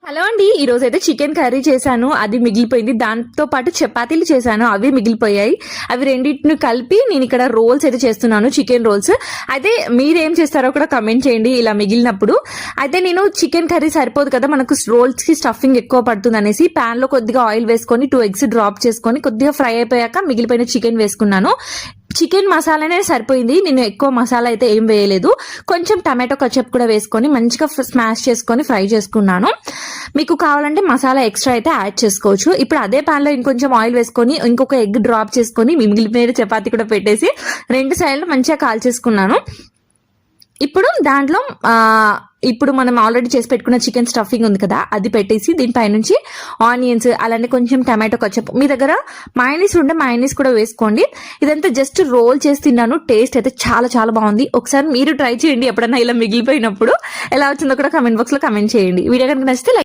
Hello అండి, ఈ రోజు అయితే చికెన్ కర్రీ చేశాను. అది మిగిలిపోయింది. దాంతో పాటు చపాతీలు చేశాను, అవి మిగిలిపోయాయి. అవి రెండింటిని కలిపి నేను ఇక్కడ రోల్స్ అయితే చేస్తున్నాను, చికెన్ రోల్స్. అయితే మీరేం చేస్తారో కూడా కమెంట్ చేయండి ఇలా మిగిలినప్పుడు. అయితే నేను చికెన్ కర్రీ సరిపోదు కదా, మనకు రోల్స్ కి స్టఫింగ్ ఎక్కువ పడుతుంది అనేసి ప్యాన్ లో కొద్దిగా ఆయిల్ వేసుకొని 2 eggs డ్రాప్ చేసుకొని కొద్దిగా ఫ్రై అయిపోయాక మిగిలిపోయిన చికెన్ వేసుకున్నాను. చికెన్ మసాలానే సరిపోయింది, నేను ఎక్కువ మసాలా అయితే ఏం వేయలేదు. కొంచెం టమాటో కచప్ కూడా వేసుకొని మంచిగా స్మాష్ చేసుకొని ఫ్రై చేసుకున్నాను. మీకు కావాలంటే మసాలా ఎక్స్ట్రా అయితే యాడ్ చేసుకోవచ్చు. ఇప్పుడు అదే పాన్ లో ఇంకొంచెం ఆయిల్ వేసుకొని ఇంకొక ఎగ్ డ్రాప్ చేసుకొని మిగిలిపోయిన చపాతీ కూడా పెట్టేసి 2 సైడ్లు మంచిగా కాల్చేసుకున్నాను. ఇప్పుడు దాంట్లో ఇప్పుడు మనం ఆల్రెడీ చేసి పెట్టుకున్న చికెన్ స్టఫింగ్ ఉంది కదా, అది పెట్టేసి దీనిపై నుంచి ఆనియన్స్ అలానే కొంచెం టమాటో కచప్, మీ దగ్గర మయోనీస్ ఉంటే మయోనీస్ కూడా వేసుకోండి. ఇదంతా జస్ట్ రోల్ చేసి తిన్నాను. టేస్ట్ అయితే చాలా చాలా బాగుంది. ఒకసారి మీరు ట్రై చేయండి, ఎప్పుడన్నా ఇలా మిగిలిపోయినప్పుడు ఎలా వచ్చిందో కూడా కమెంట్ బాక్స్ లో కమెంట్ చేయండి. వీడియో కనుక నచ్చితే